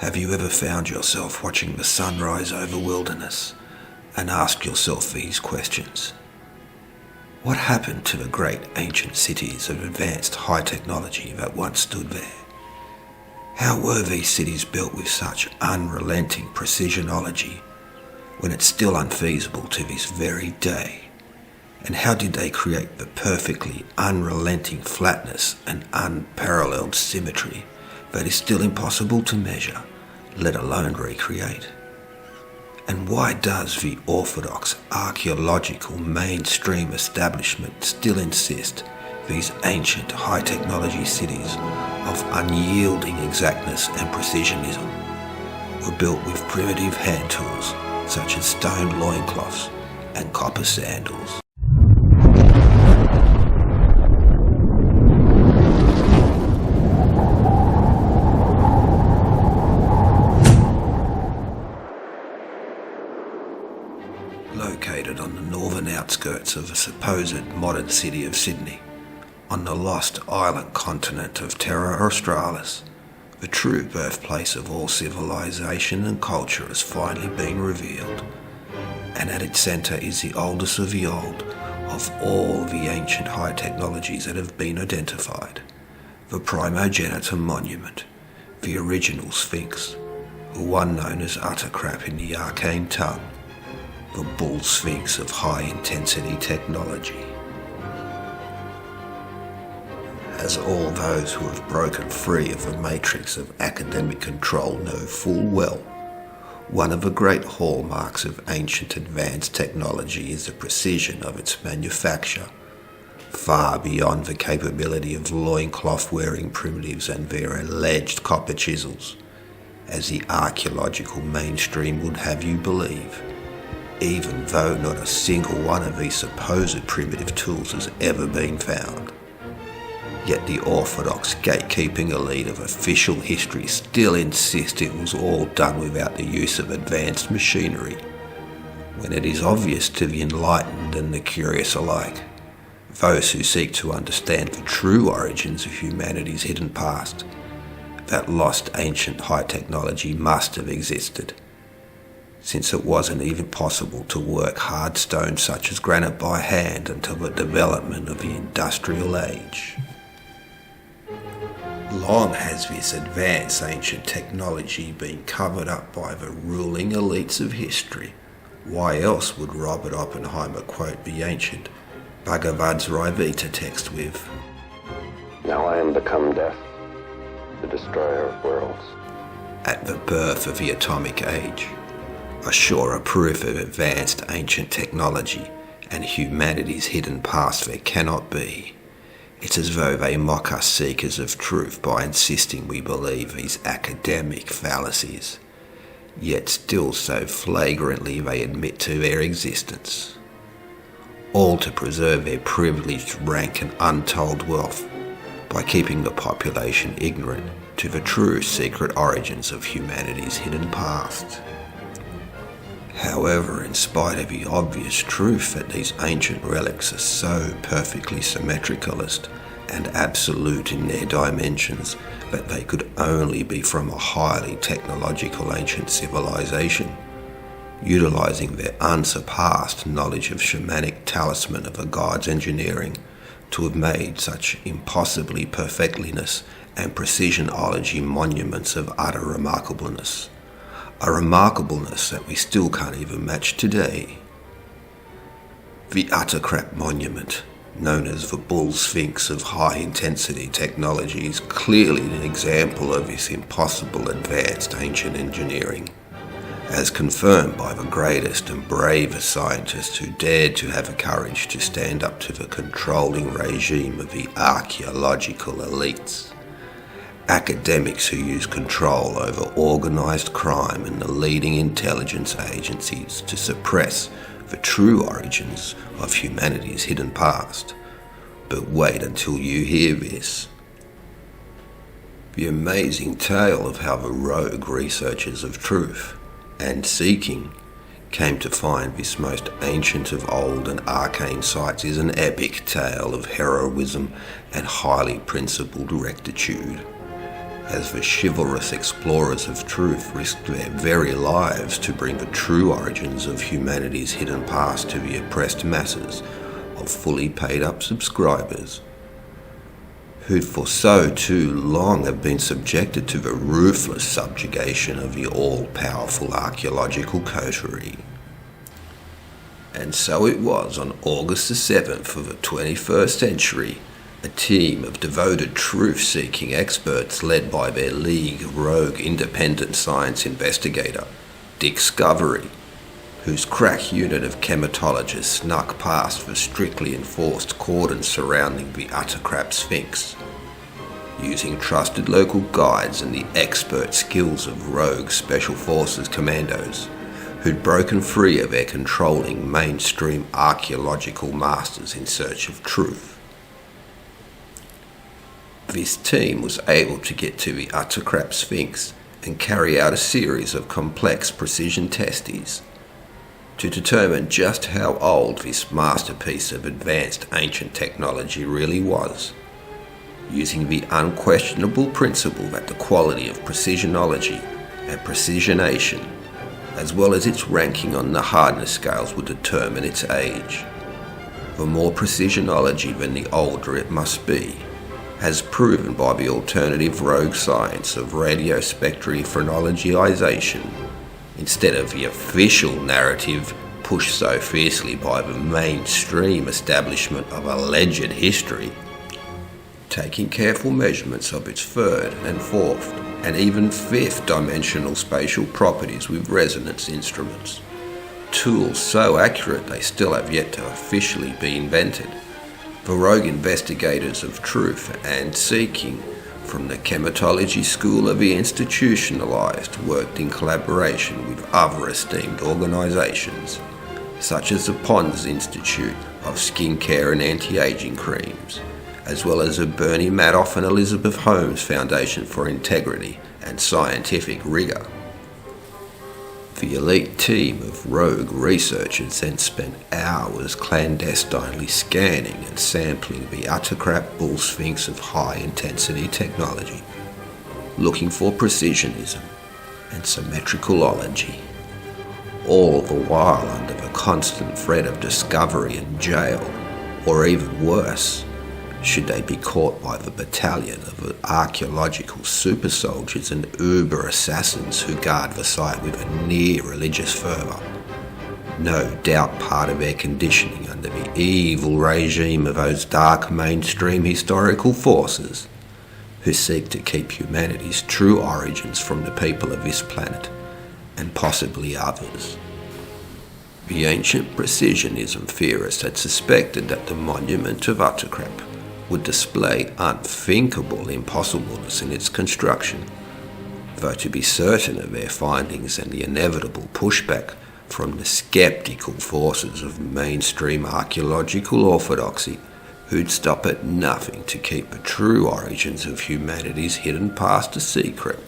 Have you ever found yourself watching the sunrise over wilderness and asked yourself these questions? What happened to the great ancient cities of advanced high technology that once stood there? How were these cities built with such unrelenting precisionology when it's still unfeasible to this very day? And how did they create the perfectly unrelenting flatness and unparalleled symmetry that is still impossible to measure, let alone recreate? And why does the orthodox archaeological mainstream establishment still insist these ancient high-technology cities of unyielding exactness and precisionism were built with primitive hand tools such as stone loincloths and copper sandals? Located on the northern outskirts of the supposed modern city of Sydney, on the lost island continent of Terra Australis, the true birthplace of all civilization and culture has finally been revealed, and at its centre is the oldest of the old of all the ancient high technologies that have been identified, the primogeniture monument, the original Sphinx, the one known as UTRCRP in the arcane tongue, the bull Sphinx of high-intensity technology. As all those who have broken free of the matrix of academic control know full well, one of the great hallmarks of ancient advanced technology is the precision of its manufacture, far beyond the capability of loincloth-wearing primitives and their alleged copper chisels, as the archaeological mainstream would have you believe, even though not a single one of these supposed primitive tools has ever been found. Yet the orthodox gatekeeping elite of official history still insist it was all done without the use of advanced machinery, when it is obvious to the enlightened and the curious alike, those who seek to understand the true origins of humanity's hidden past, that lost ancient high technology must have existed, since it wasn't even possible to work hard stone such as granite by hand until the development of the industrial age. Long has this advanced ancient technology been covered up by the ruling elites of history. Why else would Robert Oppenheimer quote the ancient Bhagavad Gita text with, "Now I am become death, the destroyer of worlds." At the birth of the atomic age, a surer proof of advanced ancient technology and humanity's hidden past there cannot be. It's as though they mock us seekers of truth by insisting we believe these academic fallacies, yet still so flagrantly they admit to their existence, all to preserve their privileged rank and untold wealth by keeping the population ignorant to the true secret origins of humanity's hidden past. However, in spite of the obvious truth that these ancient relics are so perfectly symmetricalist and absolute in their dimensions that they could only be from a highly technological ancient civilization, utilizing their unsurpassed knowledge of shamanic talisman of a god's engineering to have made such impossibly perfectliness and precisionology monuments of utter remarkableness, a remarkableness that we still can't even match today. The UTRCRP monument, known as the Bull Sphinx of high-intensity technology, is clearly an example of this impossible advanced ancient engineering, as confirmed by the greatest and bravest scientists who dared to have the courage to stand up to the controlling regime of the archaeological elites. Academics who use control over organised crime and the leading intelligence agencies to suppress the true origins of humanity's hidden past. But wait until you hear this. The amazing tale of how the rogue researchers of truth and seeking came to find this most ancient of old and arcane sites is an epic tale of heroism and highly principled rectitude. as the chivalrous explorers of truth risked their very lives to bring the true origins of humanity's hidden past to the oppressed masses of fully paid-up subscribers, who'd for so too long have been subjected to the ruthless subjugation of the all-powerful archaeological coterie. And so it was on August the 7th of the 21st century, a team of devoted truth-seeking experts led by their league rogue independent science investigator, Discovery, whose crack unit of chematologists snuck past the strictly enforced cordon surrounding the UTRCRP Sphinx, using trusted local guides and the expert skills of rogue Special Forces commandos who'd broken free of their controlling mainstream archaeological masters in search of truth. This team was able to get to the UTRCRP Sphinx and carry out a series of complex precision testes to determine just how old this masterpiece of advanced ancient technology really was, using the unquestionable principle that the quality of precisionology and precisionation, as well as its ranking on the hardness scales, would determine its age. The more precisionology, then the older it must be, as proven by the alternative rogue science of radiospectrophrenologization, instead of the official narrative pushed so fiercely by the mainstream establishment of alleged history, taking careful measurements of its third and fourth and even fifth dimensional spatial properties with resonance instruments, tools so accurate they still have yet to officially be invented. The rogue investigators of truth and seeking from the chematology school of the institutionalized worked in collaboration with other esteemed organizations, such as the Pond's Institute of Skincare and Anti-Aging Creams, as well as the Bernie Madoff and Elizabeth Holmes Foundation for Integrity and Scientific Rigor. The elite team of rogue researchers then spent hours clandestinely scanning and sampling the UTRCRP Bull Sphinx of high-intensity technology, looking for precisionism and symmetricalology, all the while under the constant threat of discovery and jail, or even worse, should they be caught by the battalion of archaeological super soldiers and uber assassins who guard the site with a near religious fervour, no doubt part of their conditioning under the evil regime of those dark mainstream historical forces who seek to keep humanity's true origins from the people of this planet and possibly others. The ancient precisionism theorists had suspected that the monument of UTRCRP would display unthinkable impossibleness in its construction, though to be certain of their findings and the inevitable pushback from the sceptical forces of mainstream archaeological orthodoxy, who'd stop at nothing to keep the true origins of humanity's hidden past a secret,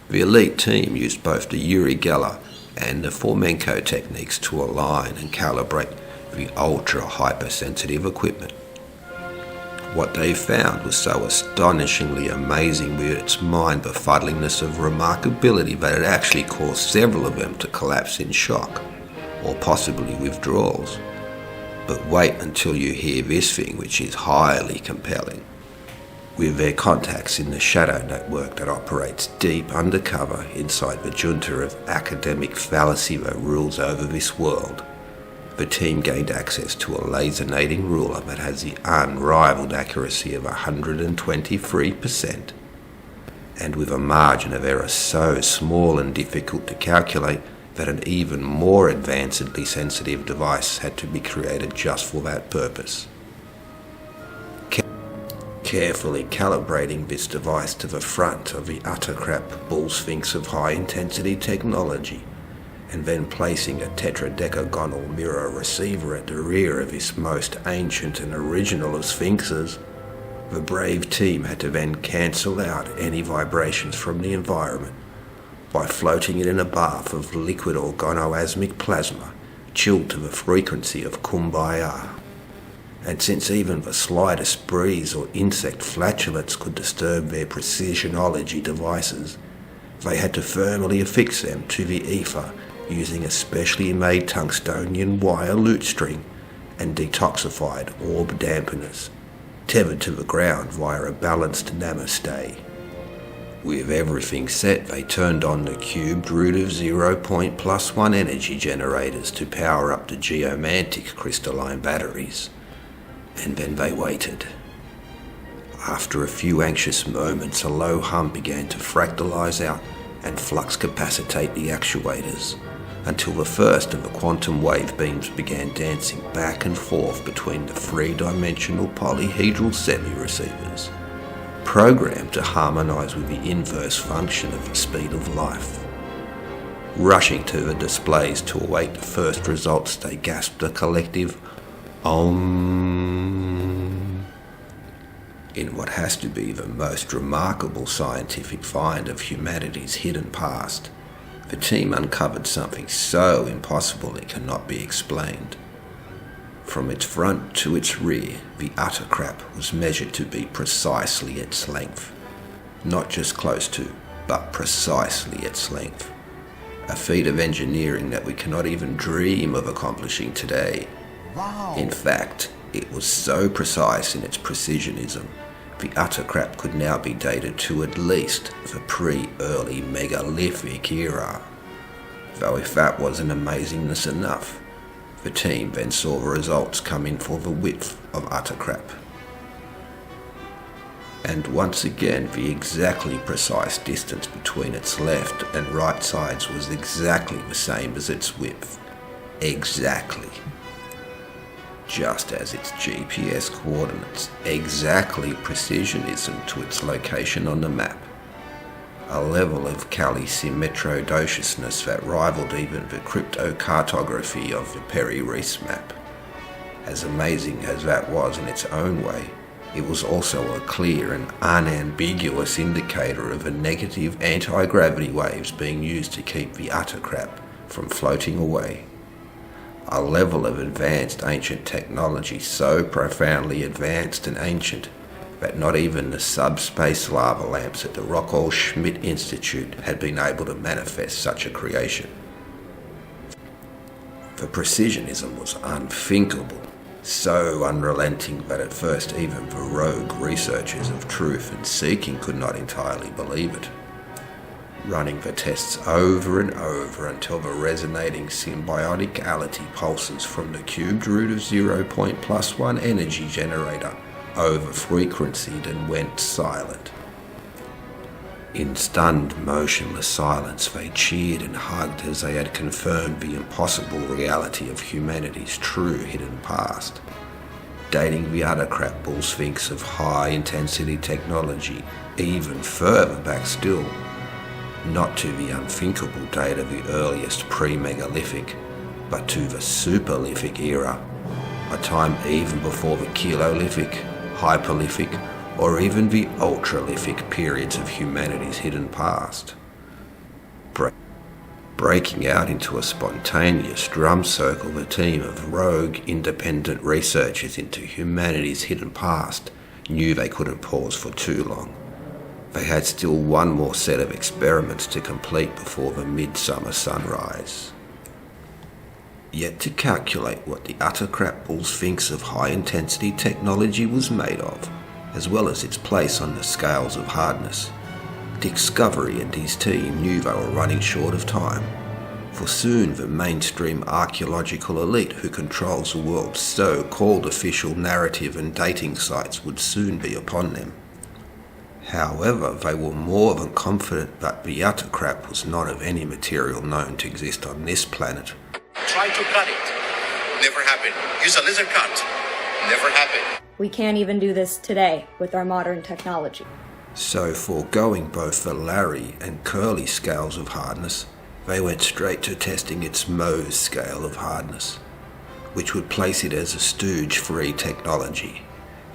the elite team used both the Uri Geller and the Fomenko techniques to align and calibrate the ultra-hypersensitive equipment. What they found was so astonishingly amazing with its mind-befuddlingness of remarkability that it actually caused several of them to collapse in shock, or possibly withdrawals. But wait until you hear this thing, which is highly compelling. With their contacts in the shadow network that operates deep undercover inside the junta of academic fallacy that rules over this world, the team gained access to a laser-nating ruler that has the unrivaled accuracy of 123%, and with a margin of error so small and difficult to calculate that an even more advancedly sensitive device had to be created just for that purpose. Carefully calibrating this device to the front of the UTRCRP Bull Sphinx of high-intensity technology, and then placing a tetradecagonal mirror receiver at the rear of this most ancient and original of sphinxes, the brave team had to then cancel out any vibrations from the environment by floating it in a bath of liquid organoasmic plasma, chilled to the frequency of kumbaya, And since even the slightest breeze or insect flatulence could disturb their precisionology devices, they had to firmly affix them to the ether using a specially made tungstonian wire lutestring and detoxified orb dampeners, tethered to the ground via a balanced namaste. With everything set, they turned on the cubed root of 0.+1 energy generators to power up the geomantic crystalline batteries. And then they waited. After a few anxious moments, a low hum began to fractalize out and flux capacitate the actuators, until the first of the quantum wave beams began dancing back and forth between the three-dimensional polyhedral semi-receivers, programmed to harmonize with the inverse function of the speed of life. Rushing to the displays to await the first results, they gasped a collective Om. In what has to be the most remarkable scientific find of humanity's hidden past, the team uncovered something so impossible it cannot be explained. From its front to its rear, the UTRCRP was measured to be precisely its length. Not just close to, but precisely its length. A feat of engineering that we cannot even dream of accomplishing today. Wow. In fact, it was so precise in its precisionism, the UTRCRP could now be dated to at least the pre-early megalithic era. Though if that wasn't amazingness enough, the team then saw the results come in for the width of UTRCRP. And once again, the exactly precise distance between its left and right sides was exactly the same as its width. Exactly. Just as its GPS coordinates, exactly precisionism to its location on the map. A level of calibration that rivaled even the cryptocartography of the Peri-Reis map. As amazing as that was in its own way, it was also a clear and unambiguous indicator of the negative anti-gravity waves being used to keep the UTRCRP from floating away. A level of advanced ancient technology so profoundly advanced and ancient that not even the subspace lava lamps at the Rockwell Schmidt Institute had been able to manifest such a creation. The precisionism was unthinkable, so unrelenting that at first even the rogue researchers of truth and seeking could not entirely believe it. Running the tests over and over until the resonating symbioticality pulses from the cubed root of 0.+1 energy generator over-frequencied and went silent. In stunned, motionless silence, they cheered and hugged as they had confirmed the impossible reality of humanity's true hidden past, dating the UTRCRP Sphinx of high-intensity technology even further back still, not to the unthinkable date of the earliest pre-megalithic, but to the superlithic era, a time even before the kilolithic, hyperlithic, or even the ultralithic periods of humanity's hidden past. Breaking out into a spontaneous drum circle, the team of rogue, independent researchers into humanity's hidden past knew they couldn't pause for too long. They had still one more set of experiments to complete before the midsummer sunrise. Yet to calculate what the UTRCRP Sphinx of high-intensity technology was made of, as well as its place on the scales of hardness, Discovery and his team knew they were running short of time, for soon the mainstream archaeological elite who controls the world's so-called official narrative and dating sites would soon be upon them. However, they were more than confident that the UTRCRP was not of any material known to exist on this planet. Try to cut it. Never happened. Use a laser cut. Never happened. We can't even do this today with our modern technology. So, foregoing both the Larry and Curly scales of hardness, they went straight to testing its Mohs scale of hardness, which would place it as a stooge-free technology,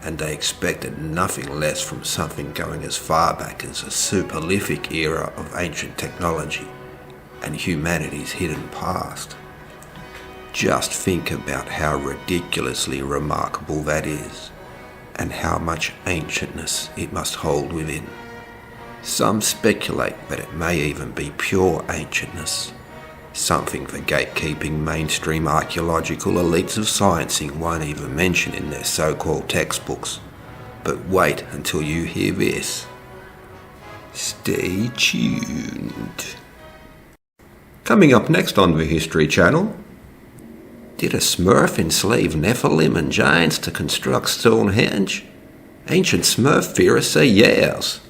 and they expected nothing less from something going as far back as the superlithic era of ancient technology and humanity's hidden past. Just think about how ridiculously remarkable that is, and how much ancientness it must hold within. Some speculate that it may even be pure ancientness, something the gatekeeping mainstream archaeological elites of sciencing won't even mention in their so-called textbooks. But wait until you hear this. Stay tuned. Coming up next on the History Channel, did a Smurf enslave Nephilim and giants to construct Stonehenge? Ancient Smurf theorists say yes.